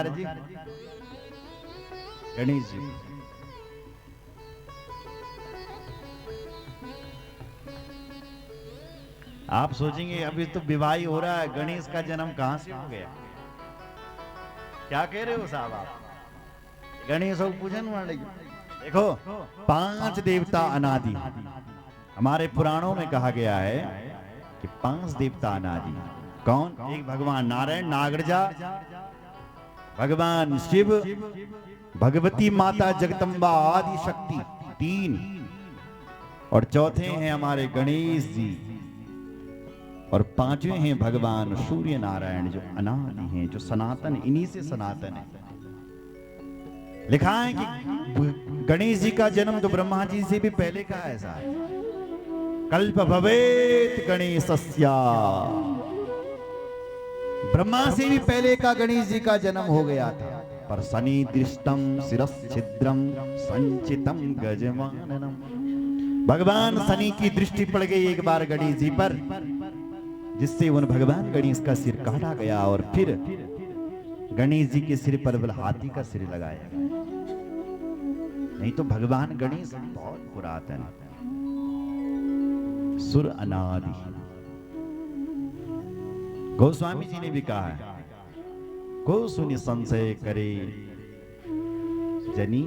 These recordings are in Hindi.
जी गणेश जी आप सोचेंगे अभी तो विवाह हो रहा है, गणेश का जन्म कहां से हो गया? क्या कह रहे हो साहब आप? गणेश और पूजन वाले देखो, 5 देवता अनादि। हमारे पुराणों में कहा गया है कि 5 देवता अनादि। कौन? एक भगवान नारायण नागरजा, भगवान शिव, भगवती माता जगदम्बा आदि शक्ति 3, और चौथे हैं हमारे गणेश जी, और 5वें हैं भगवान सूर्य नारायण जो अनादि हैं, जो सनातन, इन्हीं से सनातन है। लिखा है कि गणेश जी का जन्म तो ब्रह्मा जी से भी पहले का ऐसा है। कल्प भवेत गणेशस्या, ब्रह्मा से भी पहले का गणेश जी का जन्म हो गया था। पर शनि दृष्टम शिरश्छिद्रम संचितम गजमाननम, भगवान शनि की दृष्टि पड़ गई एक बार गणेश जी पर, जिससे उन भगवान गणेश का सिर काटा गया और फिर गणेश जी के सिर पर बल हाथी का सिर लगाया गया। नहीं तो भगवान गणेश बहुत पुरातन, सुर अनादि। गोस्वामी जी ने भी कहा है, को सुनि संशय करे जनी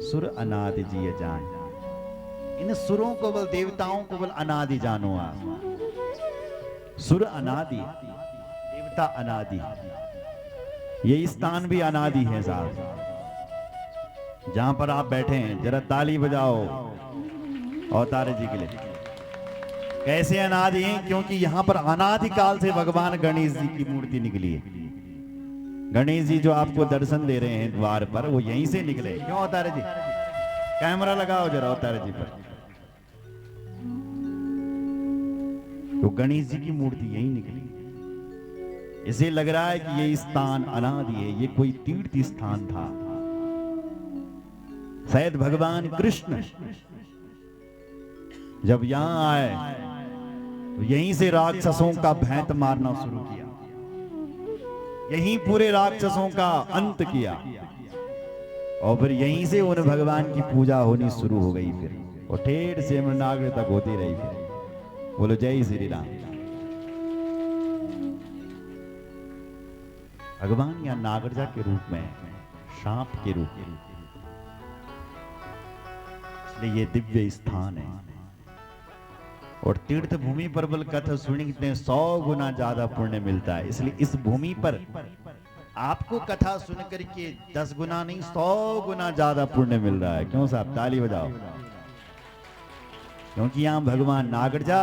सुर अनादि जी जान। इन सुरों को बल, देवताओं को बल अनादि जानो आप। सुर अनादि, देवता अनादि, ये स्थान भी अनादि है साहब। जहां पर आप बैठे हैं जरा ताली बजाओ अवतार जी के लिए। कैसे अनादि हैं? क्योंकि यहां पर अनादि काल से भगवान गणेश जी की मूर्ति निकली है। गणेश जी जो आपको दर्शन दे रहे हैं द्वार पर, वो यहीं से निकले। क्यों अवतार जी? कैमरा लगाओ जरा अवतार जी पर। तो गणेश जी की मूर्ति यहीं निकली। इसे लग रहा है कि ये स्थान अनादि है, ये कोई तीर्थ स्थान था। शायद भगवान कृष्ण जब यहां आए तो यहीं से राक्षसों का भैंत मारना शुरू किया, यहीं पूरे राक्षसों का अंत किया, और फिर यहीं से उन भगवान की पूजा होनी शुरू हो गई। फिर वो ठेठ से नागर तक होती रही। फिर बोलो जय श्री राम। भगवान या नागरजा के रूप में, सांप के रूप में, इसलिए ये दिव्य स्थान है। और तीर्थ भूमि पर बल कथा सुनने 100 गुना ज्यादा पुण्य मिलता है। इसलिए इस भूमि पर आपको कथा सुन करके 10 गुना नहीं 100 गुना ज्यादा पुण्य मिल रहा है। क्यों साहब? ताली बजाओ। क्योंकि यहां भगवान नागरजा,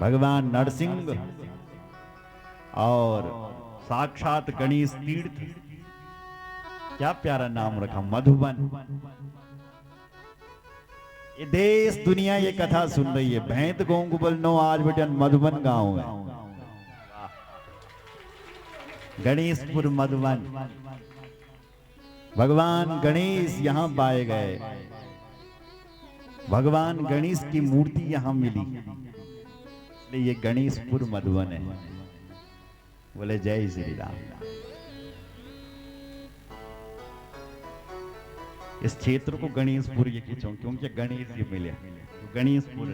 भगवान नरसिंह और साक्षात गणेश तीर्थ, क्या प्यारा नाम रखा, मधुबन। ये देश दुनिया ये कथा सुन रही है। भैंत गोंगुबल नो आज बेटन मधुबन गांव है, गणेशपुर मधुबन। भगवान गणेश यहां पाए गए, भगवान गणेश की मूर्ति यहां मिली, इसलिए ये गणेशपुर मधुबन है। बोले जय श्री राम। इस क्षेत्र को गणेशपुर ये खींचो, क्योंकि गणेश जी मिले। गणेशपुर,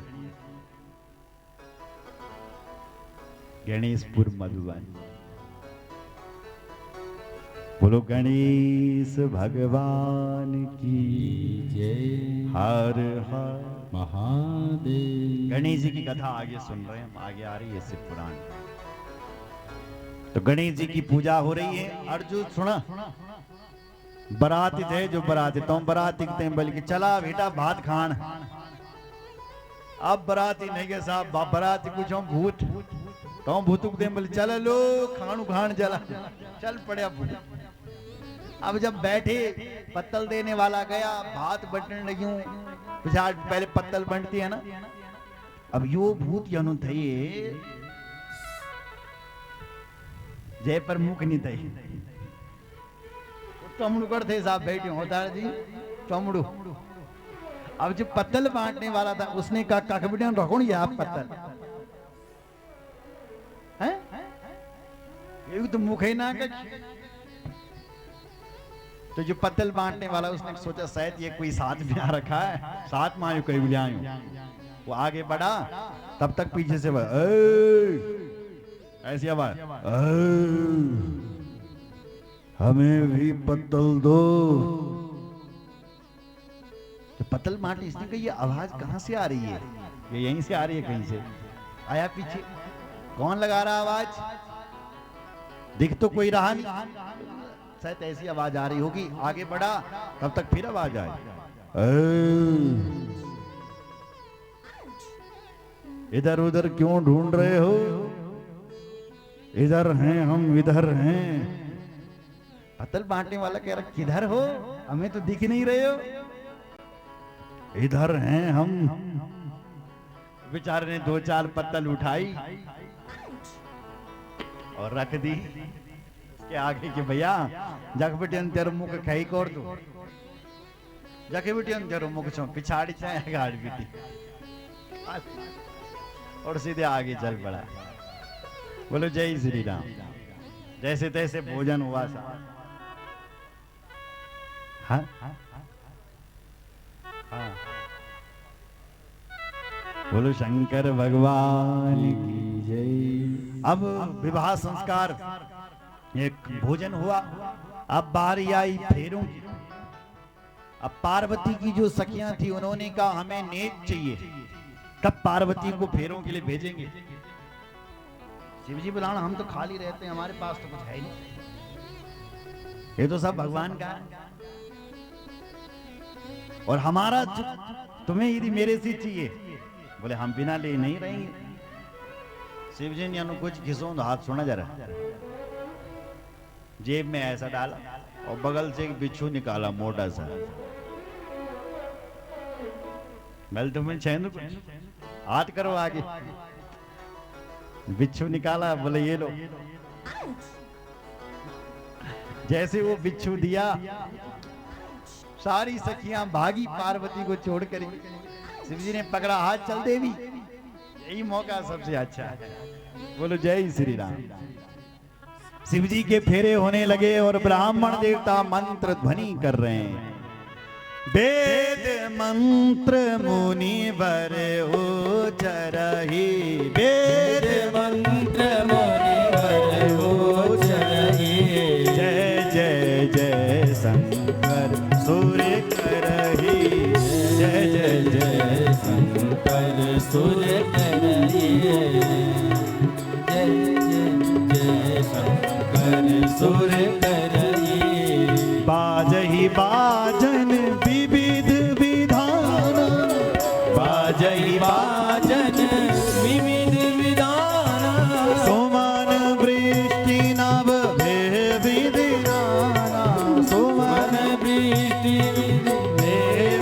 गणेशपुर मधुबन। बोलो गणेश भगवान की जय। हर हर महादेव। गणेश जी की कथा आगे सुन रहे हैं, आगे आ रही है शिव पुराण। तो गणेश जी की पूजा हो रही है। अर्जुन सुना, बराती थे जो बराती, तुम बराती थे बल्कि चला बेटा भात खान। अब बराती नहीं के साहब, बराती कुछ हम भूत, तुम भूतुक दे बोले चल लो खाणू खान चला, चल पड़े। अब जब बैठे, पत्तल देने वाला गया, भात बटने लगी, पहले पत्तल बंटती है ना। अब यो भूत यनु थे जय पर मुख नहीं थे, टमड़ू करते साहब बैठे होता जी टमड़ू। अब जो पत्तल बांटने वाला था उसने कहा काकबिटिया रखो ये आप पत्तल हैं, ये तो मुख ही ना कर तो जो पत्तल बांटने वाला उसने सोचा शायद ये कोई साथ में आ रखा है, साथ में आयु कहीं बुलायूं। वो आगे बढ़ा, तब तक पीछे से ऐसी आवाज, हमें भी पत्तल दो। तो पत्तल बांटे, इसने कहा ये आवाज कहां से आ रही है, ये यहीं से आ रही है कहीं से। आया पीछे, कौन लगा रहा आवाज, दिख तो कोई रहा नहीं, शायद ऐसी आवाज आ रही होगी। आगे बढ़ा, तब तक फिर आवाज आई, इधर उधर क्यों ढूंढ रहे हो, इधर हैं हम, इधर हैं। पत्तल बांटने वाला कह रहा किधर हो, हमें तो दिख नहीं रहे हो। इधर हैं हम। बेचारे ने 2-4 पत्तल उठाई और रख दी उसके आगे कि भैया जग बेटे तेरे मुख खाई कर दो, जगे बेटे तेरे मुख छो पिछाड़ी चाहे गाड़ बेटी, और सीधे आगे चल पड़ा। बोलो जय श्री राम। जैसे तैसे भोजन हुआ सा। हाँ हाँ, बोलो शंकर भगवान की जय। अब विवाह संस्कार, एक भोजन हुआ, अब बारी आई फेरों की। अब पार्वती की जो सखियां थी उन्होंने कहा हमें नेत चाहिए, कब पार्वती को फेरों के लिए भेजेंगे। शिव जी बुलाना, हम तो खाली रहते हैं, हमारे पास तो कुछ है ही नहीं, ये तो सब भगवान का है। और हमारा तुम्हें यदि मेरे से चाहिए, बोले हम बिना ले नहीं रहेंगे। शिव जी ने कुछ घिसों हाथ सुना जरा, जेब में ऐसा डाला और बगल से एक बिच्छू निकाला मोटा सा। मैं तुम्हें चैन हाथ करो आगे, बिच्छू निकाला, बोले ये लो। जैसे वो बिच्छू दिया, सारी सखियां भागी पार्वती को छोड़कर। शिव जी ने पकड़ा हाथ, चल देवी, यही मौका सबसे अच्छा है। बोलो जय श्री राम। शिव जी के फेरे होने लगे और ब्राह्मण देवता मंत्र ध्वनि कर रहे हैं। वेद मंत्र मुनि वर उचरहि, वेद मंत्र मुनि वर उचरहि। जय जय जय शंकर सुर करहि, जय जय जय शंकर सुर करहि, जय जय जय शंकर सुर करहि। बाजहि बाजन विविध विधान, बाजहि बाजन विविध विधान। सोमन वृष्टि नभ विधिनाना, सोमन वृष्टि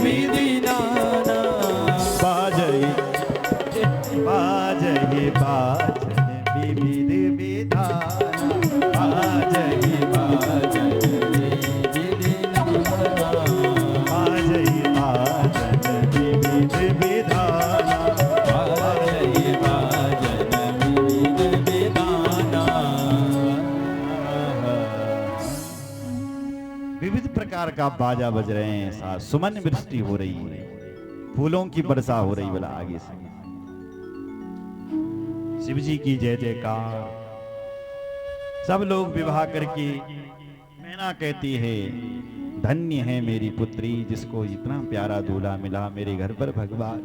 विधिनाना। बाजहि बाजहि बाजन विविध विधान, बाजहि बाजन का बाजा बज रहे हैं, साथ सुमन वृष्टि हो रही है, फूलों की वर्षा हो रही। बोला आगे से शिव जी की जय जयकार। सब लोग विवाह करके मैना कहती है धन्य है मेरी पुत्री, जिसको इतना प्यारा दूल्हा मिला। मेरे घर पर भगवान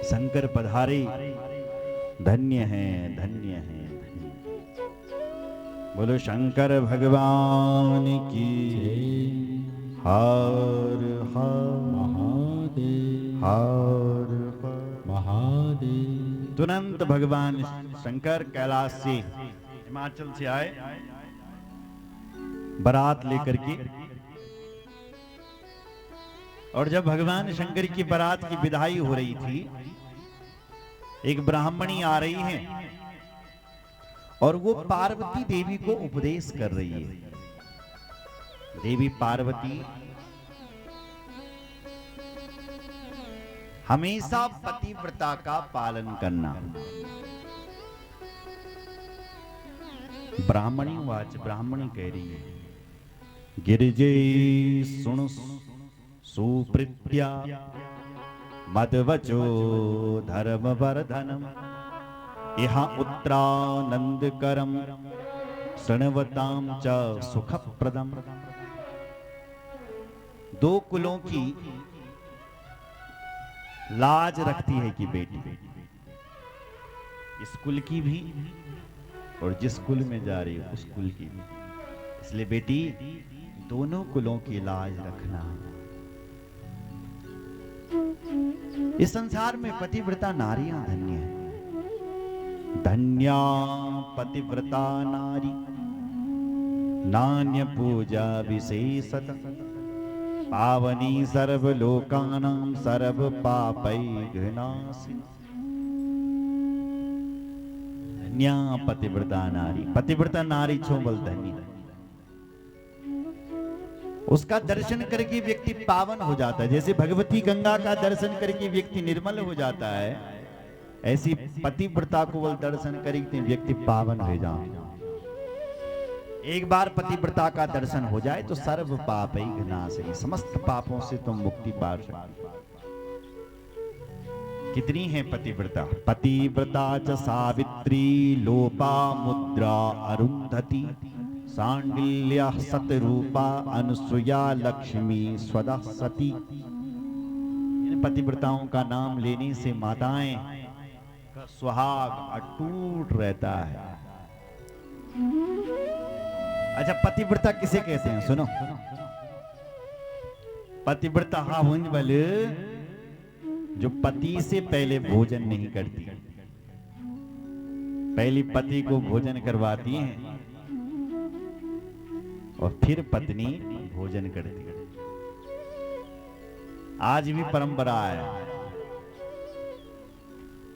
शंकर पधारे, धन्य है धन्य है। बोलो शंकर भगवान की हर हर महादेव, हर हर महादेव। तुरंत भगवान शंकर कैलाश से, हिमाचल से आए बारात लेकर के। और जब भगवान शंकर की बारात की विदाई हो रही थी, एक ब्राह्मणी आ रही है और वो पार्वती देवी को उपदेश कर रही है। देवी पार्वती हमेशा पतिव्रता का पालन करना। ब्राह्मणी वाच, ब्राह्मणी कह रही है गिरिजे सुन सुप्रीत्या मदवचो धर्म वर्धनम इहा उत्तरानंद करम शृण्वताम च सुखप्रदम। दो कुलों की लाज रखती है कि बेटी, इस कुल की भी और जिस कुल में जा रही है उस कुल की भी। इसलिए बेटी दोनों कुलों की लाज रखना। इस संसार में पतिव्रता नारियां धन्य है। धन्या पतिव्रता नारी नान्य पूजा विशेषत पावनी सर्वलोकानां सर्व पापै घृणासिनी। धन्या पतिव्रता नारी, पतिव्रता नारी छो बल धन्य। उसका दर्शन करके व्यक्ति पावन हो जाता है। जैसे भगवती गंगा का दर्शन करके व्यक्ति निर्मल हो जाता है, ऐसी पतिव्रता को बल दर्शन करके व्यक्ति पावन हो जाए। एक बार पतिव्रता का दर्शन हो जाए तो सर्व पाप ही घनासनी, समस्त पापों से तुम मुक्ति पा सकते। कितनी है पतिव्रता? पतिव्रता च सावित्री लोपा मुद्रा अरुंधति सांडिल्य सतरूपा अनुसुया लक्ष्मी स्वदा सती। इन पतिव्रताओं का नाम लेने से माताएं का सुहाग अटूट रहता है। अच्छा, पतिव्रता किसे कहते हैं? सुनो, पतिव्रता हाँ हुंज बल जो पति से पहले भोजन नहीं करती, पहली पति को भोजन करवाती हैं और फिर पत्नी भोजन करती है। आज भी परंपरा है,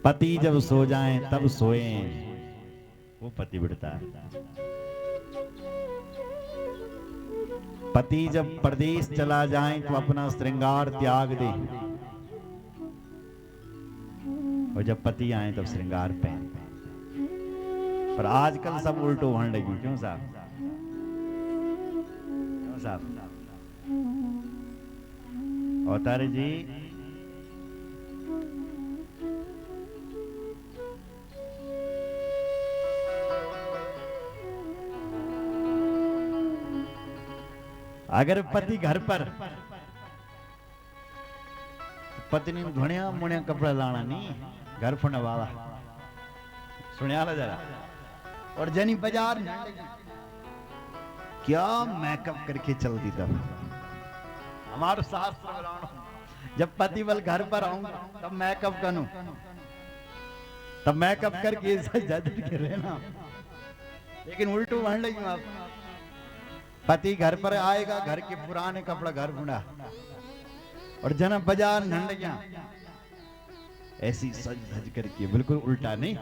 पति जब सो जाएं तब सोएं, वो पतिव्रता है। पति जब परदेश चला जाए तो अपना श्रृंगार त्याग दे, और जब पति आए तब श्रृंगार पहन। पर आजकल सब उल्टो होने लगी। क्यों साहब? क्यों साहब? अवतार जी, अगर पति घर पर, पत्नी घुणिया मुणिया कपड़ा लाना नहीं, घर फुने वाला सुनिया जरा। और जनी बाजार क्या मेकअप करके चलती तब। हमारे शास्त्र जब पति बल घर पर आऊंगा तब मेकअप करूं, तब मेकअप करके जज के रहना। लेकिन उल्टू बढ़ लगी आप, पति घर पर आएगा, घर के पुराने कपड़ा घर बुना, और जना बाजार नंड गया ऐसी सज धज करके, बिल्कुल उल्टा नहीं।